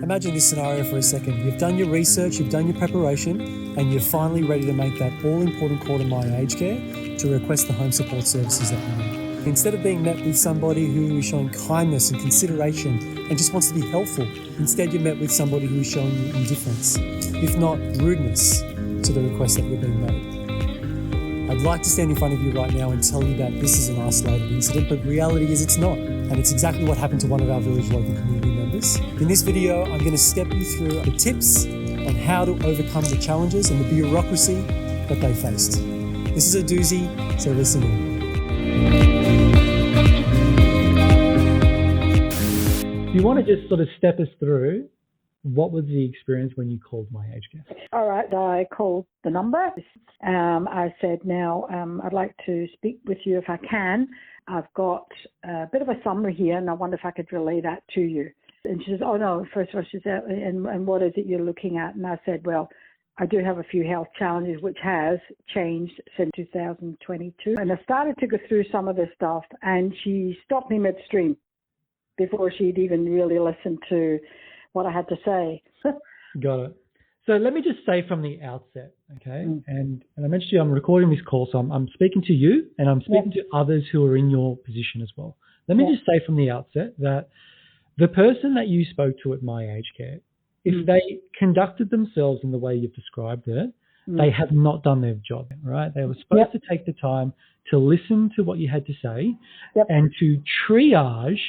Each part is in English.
Imagine this scenario for a second. You've done your research, you've done your preparation, and you're finally ready to make that all-important call to My Aged Care to request the home support services that you need. Instead of being met with somebody who is showing kindness and consideration and just wants to be helpful, instead you're met with somebody who is showing you indifference, if not rudeness, to the request that you're being made. I'd like to stand in front of you right now and tell you that this is an isolated incident, but reality is it's not. And it's exactly what happened to one of our village local community members. In this video, I'm going to step you through the tips on how to overcome the challenges and the bureaucracy that they faced. This is a doozy, so listen in. Do you want to just sort of step us through what was the experience when you called My Aged Care? All right, I called the number. I said, now, I'd like to speak with you if I can. I've got a bit of a summary here, and I wonder if I could relay that to you. And she says, oh, no, first of all, she said, and what is it you're looking at? And I said, well, I do have a few health challenges, which has changed since 2022. And I started to go through some of this stuff, and she stopped me midstream before she'd even really listened to what I had to say. Got it. So let me just say from the outset, okay, and I mentioned to you I'm recording this call, so I'm speaking to you and I'm speaking to others who are in your position as well. Let me just say from the outset that the person that you spoke to at My Aged Care, if they conducted themselves in the way you've described it, they have not done their job, right? They were supposed to take the time to listen to what you had to say and to triage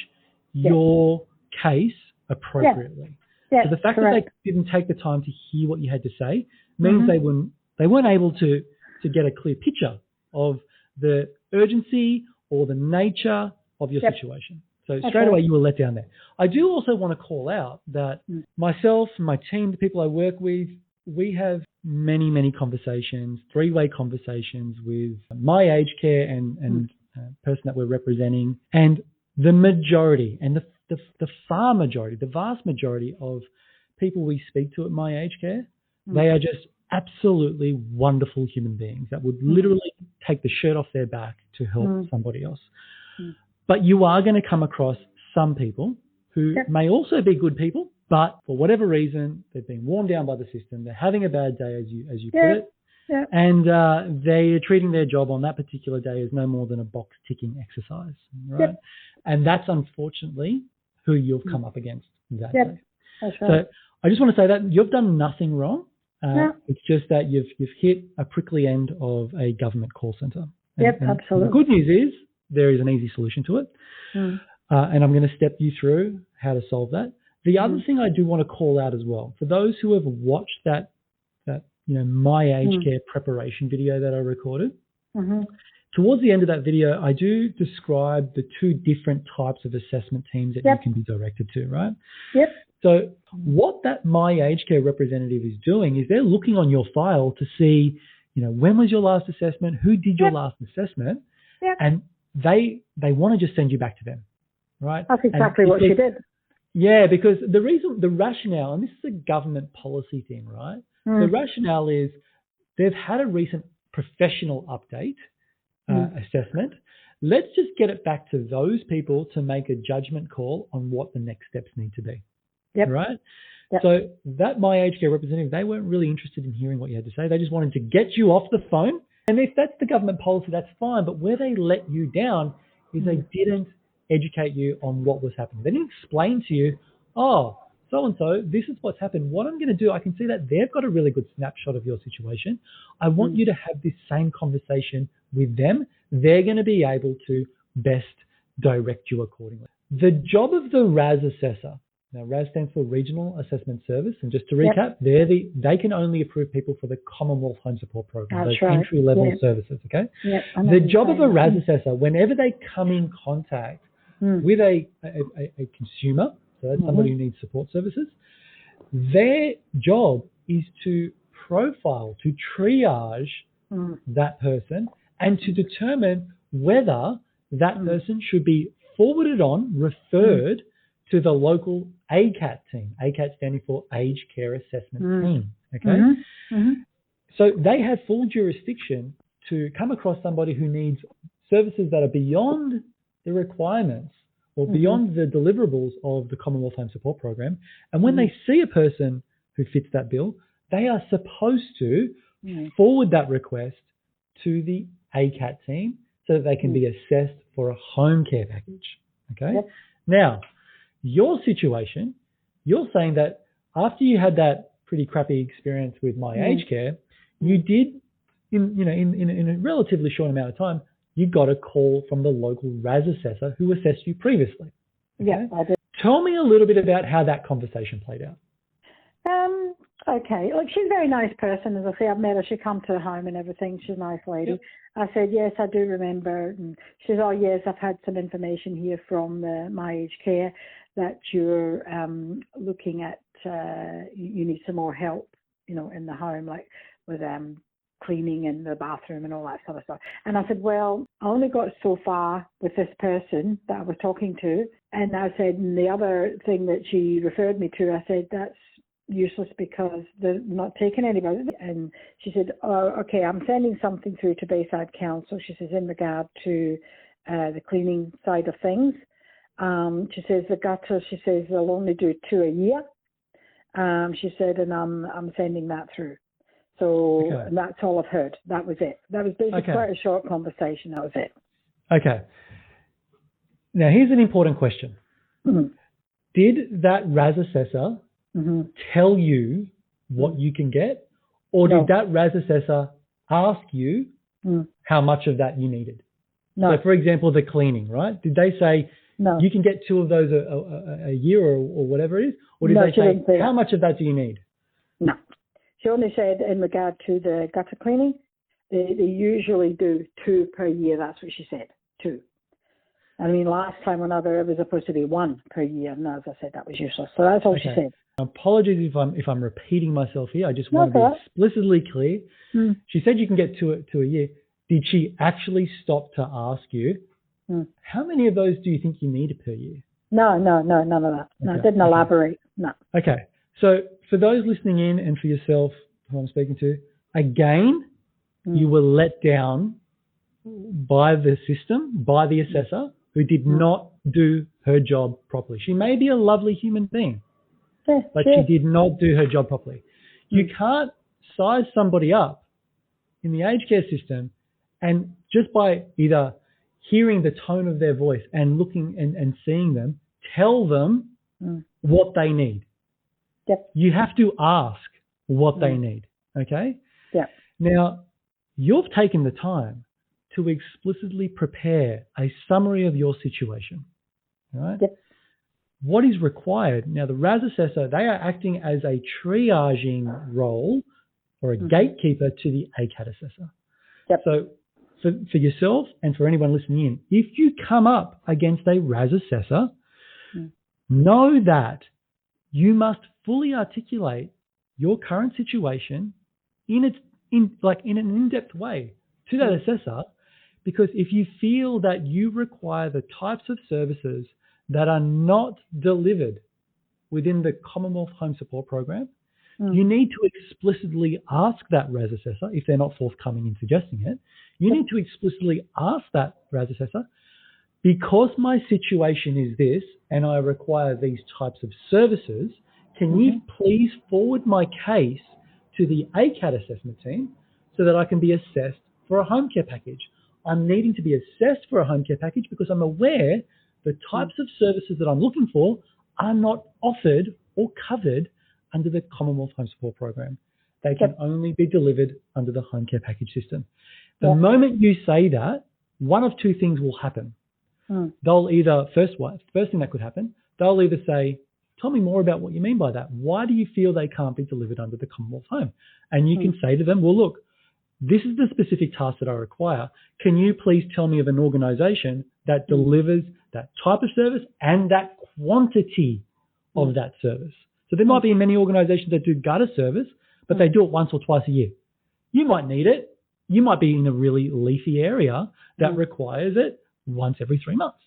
your case appropriately. So the fact that they didn't take the time to hear what you had to say means they weren't able to get a clear picture of the urgency or the nature of your situation. So straight away you were let down there. I do also want to call out that myself and my team, the people I work with, we have many, many conversations, three-way conversations with My Aged Care and person that we're representing, and the majority and the far majority, the vast majority of people we speak to at My Aged Care, they are just absolutely wonderful human beings that would literally take the shirt off their back to help somebody else. But you are going to come across some people who may also be good people, but for whatever reason, they've been worn down by the system. They're having a bad day, as you put it. And they're treating their job on that particular day as no more than a box ticking exercise, right? And that's unfortunately who you've come up against that day. That's right. So I just want to say that you've done nothing wrong. It's just that you've hit a prickly end of a government call centre. And Absolutely. The good news is there is an easy solution to it. And I'm going to step you through how to solve that. The other thing I do want to call out as well, for those who have watched that My Aged Care preparation video that I recorded, towards the end of that video, I do describe the two different types of assessment teams that you can be directed to, right? So what that My Aged Care representative is doing is they're looking on your file to see, when was your last assessment, who did your last assessment, and they want to just send you back to them, right? That's exactly what she did. Yeah, because the rationale, and this is a government policy thing, right? The rationale is they've had a recent professional update assessment. Let's just get it back to those people to make a judgment call on what the next steps need to be. Right? So that My Aged Care representative, they weren't really interested in hearing what you had to say. They just wanted to get you off the phone. And if that's the government policy, that's fine. But where they let you down is they didn't educate you on what was happening. They didn't explain to you, oh, so-and-so, this is what's happened. What I'm going to do, I can see that they've got a really good snapshot of your situation. I want you to have this same conversation with them. They're going to be able to best direct you accordingly. The job of the RAS assessor, now RAS stands for Regional Assessment Service, and just to recap, they can only approve people for the Commonwealth Home Support Program, those entry-level services, okay? The job of a RAS assessor, whenever they come in contact with a consumer, so that's somebody who needs support services, their job is to profile, to triage that person and to determine whether that person should be forwarded on, referred to the local ACAT team, ACAT standing for Aged Care Assessment Team, okay? So they have full jurisdiction to come across somebody who needs services that are beyond the requirements or beyond the deliverables of the Commonwealth Home Support Program. And when they see a person who fits that bill, they are supposed to forward that request to the ACAT team so that they can be assessed for a home care package. Okay. Yep. Now, your situation, you're saying that after you had that pretty crappy experience with My Aged Care, you did, in a relatively short amount of time, you got a call from the local RAS assessor who assessed you previously. Okay? Yeah, I did. Tell me a little bit about how that conversation played out. Okay. Look, she's a very nice person. As I say, I've met her. She come to the home and everything. She's a nice lady. Yep. I said, yes, I do remember. And she said, oh, yes, I've had some information here from My Aged Care that you're looking at, you need some more help, in the home, like with cleaning in the bathroom and all that sort of stuff. And I said, well, I only got so far with this person that I was talking to. And I said, and the other thing that she referred me to, I said, that's useless because they're not taking anybody. And she said, oh, okay, I'm sending something through to Bayside Council. She says, in regard to the cleaning side of things. She says, the gutter, she says, they'll only do 2 a year. She said, and I'm sending that through. So and that's all I've heard. That was it. That was basically quite a short conversation. That was it. Okay. Now, here's an important question. Did that RAS assessor tell you what you can get? Or did that RAS assessor ask you how much of that you needed? No. So, for example, the cleaning, right? Did they say you can get 2 of those a year or whatever it is? Or did they say, how much of that do you need? No. She only said in regard to the gutter cleaning, they usually do 2 per year. That's what she said, 2. I mean, last time when it was supposed to be 1 per year. And as I said, that was useless. So that's all she said. Apologies if I'm repeating myself here. I just want to be explicitly clear. She said you can get 2 a year. Did she actually stop to ask you, how many of those do you think you need per year? No, none of that. No, I didn't elaborate. No. Okay. So for those listening in and for yourself who I'm speaking to, again, you were let down by the system, by the assessor who did not do her job properly. She may be a lovely human being, but she did not do her job properly. You can't size somebody up in the aged care system and just by either hearing the tone of their voice and looking and seeing them, tell them what they need. Yep. You have to ask what they need, okay? Yep. Now, you've taken the time to explicitly prepare a summary of your situation, right? Yep. What is required? Now, the RAS assessor, they are acting as a triaging role or a gatekeeper to the ACAT assessor. Yep. So for yourself and for anyone listening in, if you come up against a RAS assessor, know that you must fully articulate your current situation in an in-depth way to that assessor, because if you feel that you require the types of services that are not delivered within the Commonwealth Home Support Program, you need to explicitly ask that RAS assessor, if they're not forthcoming in suggesting it, you need to explicitly ask that RAS assessor, because my situation is this and I require these types of services, can you please forward my case to the ACAT assessment team so that I can be assessed for a home care package? I'm needing to be assessed for a home care package because I'm aware the types of services that I'm looking for are not offered or covered under the Commonwealth Home Support Program. They can only be delivered under the home care package system. The moment you say that, one of 2 things will happen. They'll either, first thing that could happen, they'll either say, tell me more about what you mean by that. Why do you feel they can't be delivered under the Commonwealth Home? And you can say to them, well, look, this is the specific task that I require. Can you please tell me of an organisation that delivers that type of service and that quantity of that service? So there might be many organisations that do gutter service, but they do it once or twice a year. You might need it. You might be in a really leafy area that requires it once every 3 months.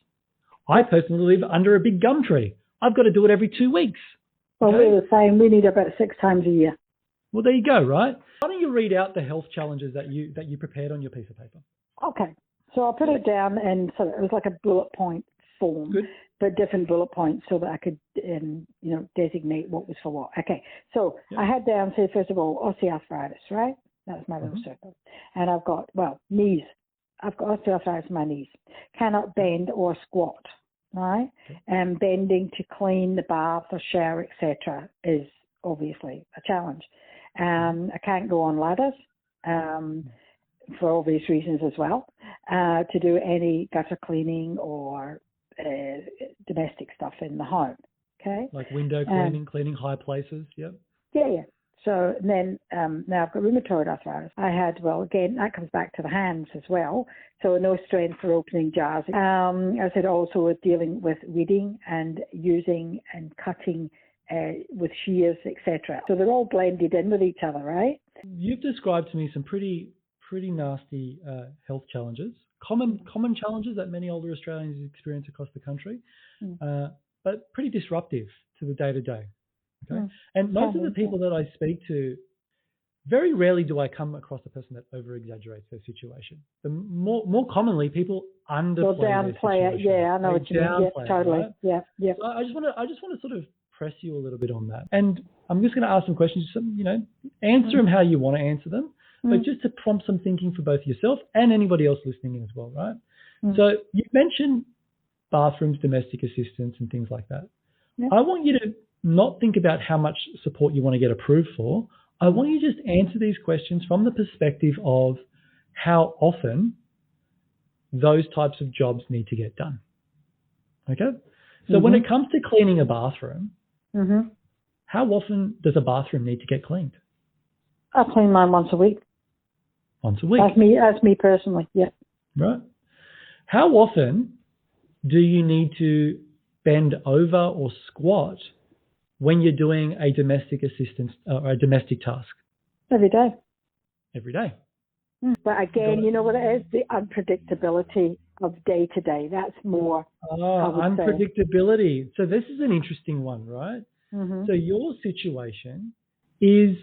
I personally live under a big gum tree. I've got to do it every 2 weeks. Well, we're the same. We need about 6 times a year. Well, there you go, right? Why don't you read out the health challenges that you prepared on your piece of paper? Okay. So I'll put it down and so it was like a bullet point form. Good. but different bullet points so that I could, designate what was for what. Okay, so I had down, say, first of all, osteoarthritis, right? That's my little circle. And I've got, knees. I've got osteoarthritis in my knees. Cannot bend or squat, right? And bending to clean the bath or shower, etc., is obviously a challenge. I can't go on ladders for obvious reasons as well, to do any gutter cleaning or domestic stuff in the home. Okay, like window cleaning, cleaning high places. Yep. Yeah. So then now I've got rheumatoid arthritis. I had, again, that comes back to the hands as well. So no strength for opening jars. I said also with dealing with weeding and using and cutting with shears, etc. So they're all blended in with each other, right? You've described to me some pretty nasty health challenges, common challenges that many older Australians experience across the country, but pretty disruptive to the day-to-day. Okay? And most of the people that I speak to, very rarely do I come across a person that over-exaggerates their situation. The more commonly, people underplay their situation. Yeah, I know what you mean. Yeah, totally. Right? Yeah. So I just want to sort of press you a little bit on that. And I'm just going to ask some questions, answer them how you want to answer them, but just to prompt some thinking for both yourself and anybody else listening in as well, right? So you mentioned bathrooms, domestic assistance and things like that. Yeah. I want you to not think about how much support you want to get approved for. I want you to just answer these questions from the perspective of how often those types of jobs need to get done. Okay? So when it comes to cleaning a bathroom, how often does a bathroom need to get cleaned? I clean mine once a week. Once a week? That's me personally, yeah. Right. How often do you need to bend over or squat when you're doing a domestic assistance or a domestic task? Every day. Every day. But again, you know what it is? The unpredictability of day to day. That's more. Unpredictability. So this is an interesting one, right? So your situation is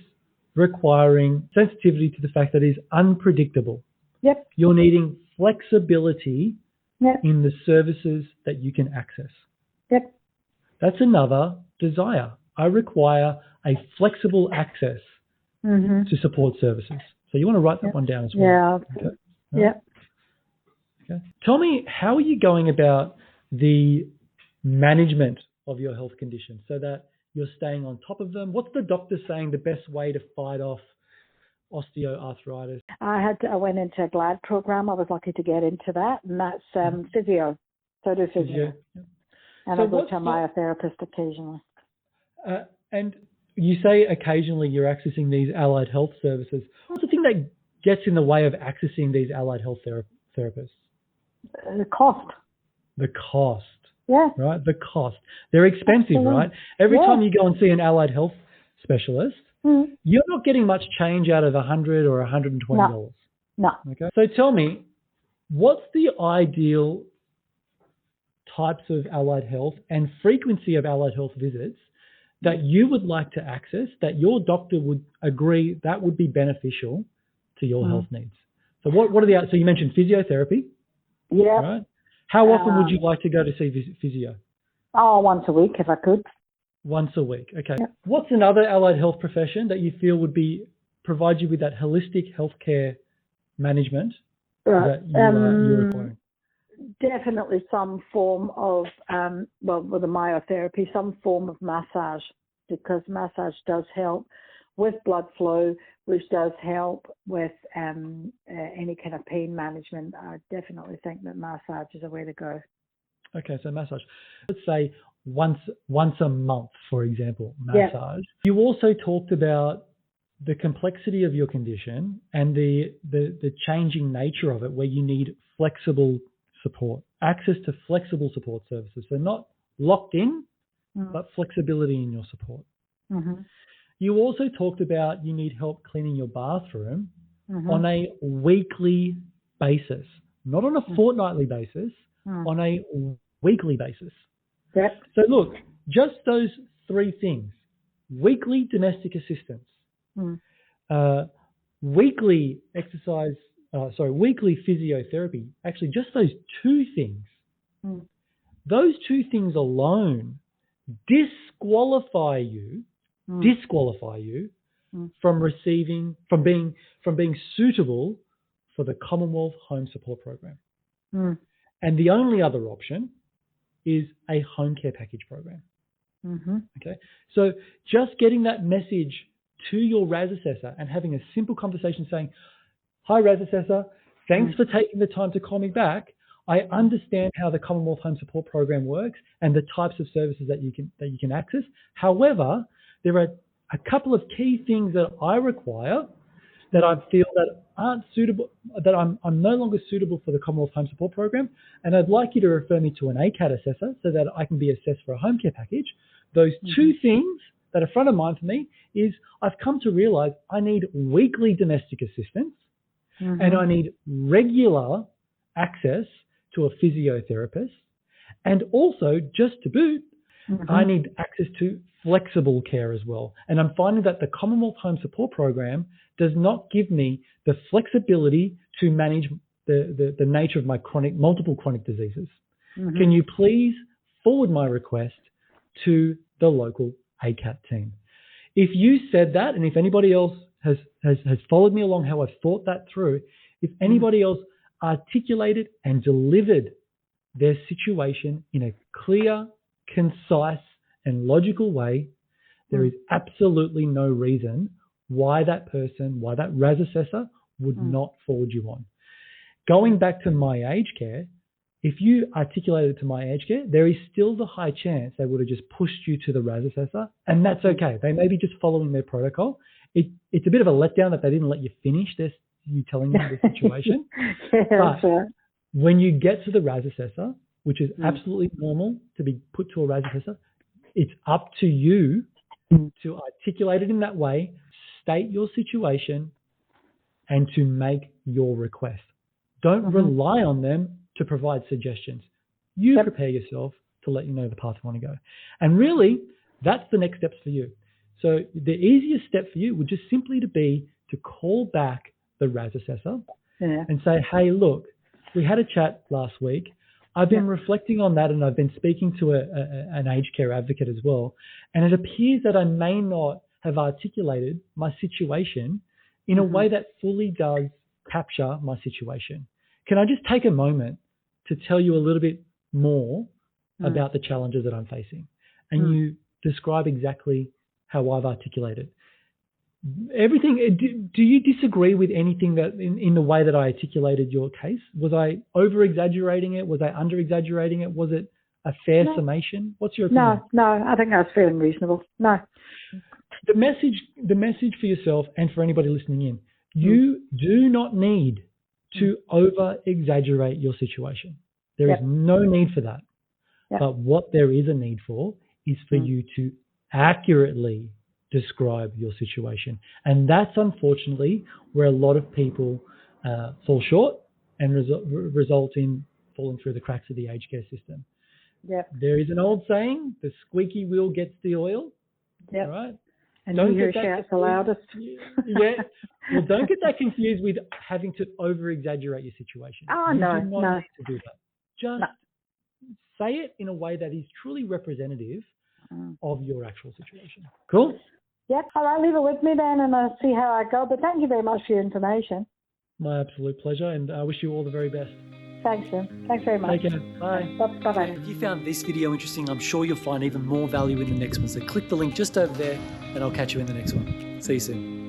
requiring sensitivity to the fact that it is unpredictable. Yep. You're needing flexibility in the services that you can access. Yep. That's another desire. I require a flexible access to support services. So you want to write that one down as well. Yeah. Okay. Yeah. Okay. Tell me, how are you going about the management of your health condition so that you're staying on top of them? What's the doctor saying the best way to fight off osteoarthritis? I went into a GLAD program. I was lucky to get into that, and that's physio. So I do physio. And I go to a myotherapist occasionally. And you say occasionally you're accessing these allied health services. What's the thing that gets in the way of accessing these allied health therapists? The cost. The cost. Yeah. Right? The cost. They're expensive, Absolutely. right? Every time you go and see an allied health specialist, you're not getting much change out of $100 or $120. No. Okay. So tell me, what's the ideal types of allied health and frequency of allied health visits that you would like to access, that your doctor would agree that would be beneficial to your health needs? So what are so you mentioned physiotherapy. Yeah. Right? How often would you like to go to see physio? Oh, once a week if I could. Once a week. Okay. Yep. What's another allied health profession that you feel would provide you with that holistic healthcare management that you're requiring? Definitely some form of, with the myotherapy, some form of massage, because massage does help with blood flow, which does help with any kind of pain management. I definitely think that massage is a way to go. Okay, so massage. Let's say once a month, for example, massage. Yeah. You also talked about the complexity of your condition and the changing nature of it, where you need flexible support, access to flexible support services. So not locked in, but flexibility in your support. You also talked about you need help cleaning your bathroom on a weekly basis, not on a fortnightly basis, on a weekly basis. Yep. So look, just those three things: weekly domestic assistance, weekly weekly physiotherapy. Actually, just those two things those two things alone disqualify you from being suitable for the Commonwealth Home Support Program. And the only other option is a home care package program. Okay, so just getting that message to your RAS assessor and having a simple conversation saying, "Hi, RAS assessor, thanks for taking the time to call me back. I understand how the Commonwealth Home Support Program works and the types of services that you can access. However, there are a couple of key things that I require that I feel that aren't suitable, that I'm no longer suitable for the Commonwealth Home Support Program, and I'd like you to refer me to an ACAT assessor so that I can be assessed for a home care package." Those two things that are front of mind for me is I've come to realise I need weekly domestic assistance and I need regular access to a physiotherapist, and also, just to boot, I need access to flexible care as well. And I'm finding that the Commonwealth Home Support Program does not give me the flexibility to manage the nature of my multiple chronic diseases. Can you please forward my request to the local ACAT team? If you said that, and if anybody else has followed me along how I've thought that through, if anybody else articulated and delivered their situation in a clear, concise and logical way, there is absolutely no reason why that RAS assessor would not forward you on. Going back to My Aged Care, if you articulated it to My Aged Care, there is still the high chance they would have just pushed you to the RAS assessor, and that's okay. They may be just following their protocol. It's a bit of a letdown that they didn't let you finish you telling them the situation. But when you get to the RAS assessor, which is absolutely normal to be put to a RAS assessor, it's up to you to articulate it in that way, state your situation, and to make your request. Don't rely on them to provide suggestions. You prepare yourself to let you know the path you want to go. And really, that's the next steps for you. So the easiest step for you would just simply be to call back the RAS assessor and say, "Hey, look, we had a chat last week. I've been reflecting on that, and I've been speaking to an aged care advocate as well. And it appears that I may not have articulated my situation in a way that fully does capture my situation. Can I just take a moment to tell you a little bit more about the challenges that I'm facing?" And you describe exactly how I've articulated everything. Do you disagree with anything that in the way that I articulated your case? Was I over exaggerating it? Was I under exaggerating it? Was it a fair summation? What's your opinion? No, I think that's fair and reasonable. No. The message for yourself and for anybody listening in, you do not need to over exaggerate your situation. There is no need for that. But what there is a need for is for you to accurately describe your situation. And that's unfortunately where a lot of people fall short and result in falling through the cracks of the aged care system. There is an old saying, the squeaky wheel gets the oil. All right? And don't you hear shouts the loudest. Well, don't get that confused with having to over-exaggerate your situation. Oh, you no, do not need to do that. Just say it in a way that is truly representative of your actual situation. Cool? Yep. All right, leave it with me then, and I'll see how I go. But thank you very much for your information. My absolute pleasure, and I wish you all the very best. Thanks, Jim. Thanks very much. Take care. Bye. Bye-bye. If you found this video interesting, I'm sure you'll find even more value in the next one. So click the link just over there, and I'll catch you in the next one. See you soon.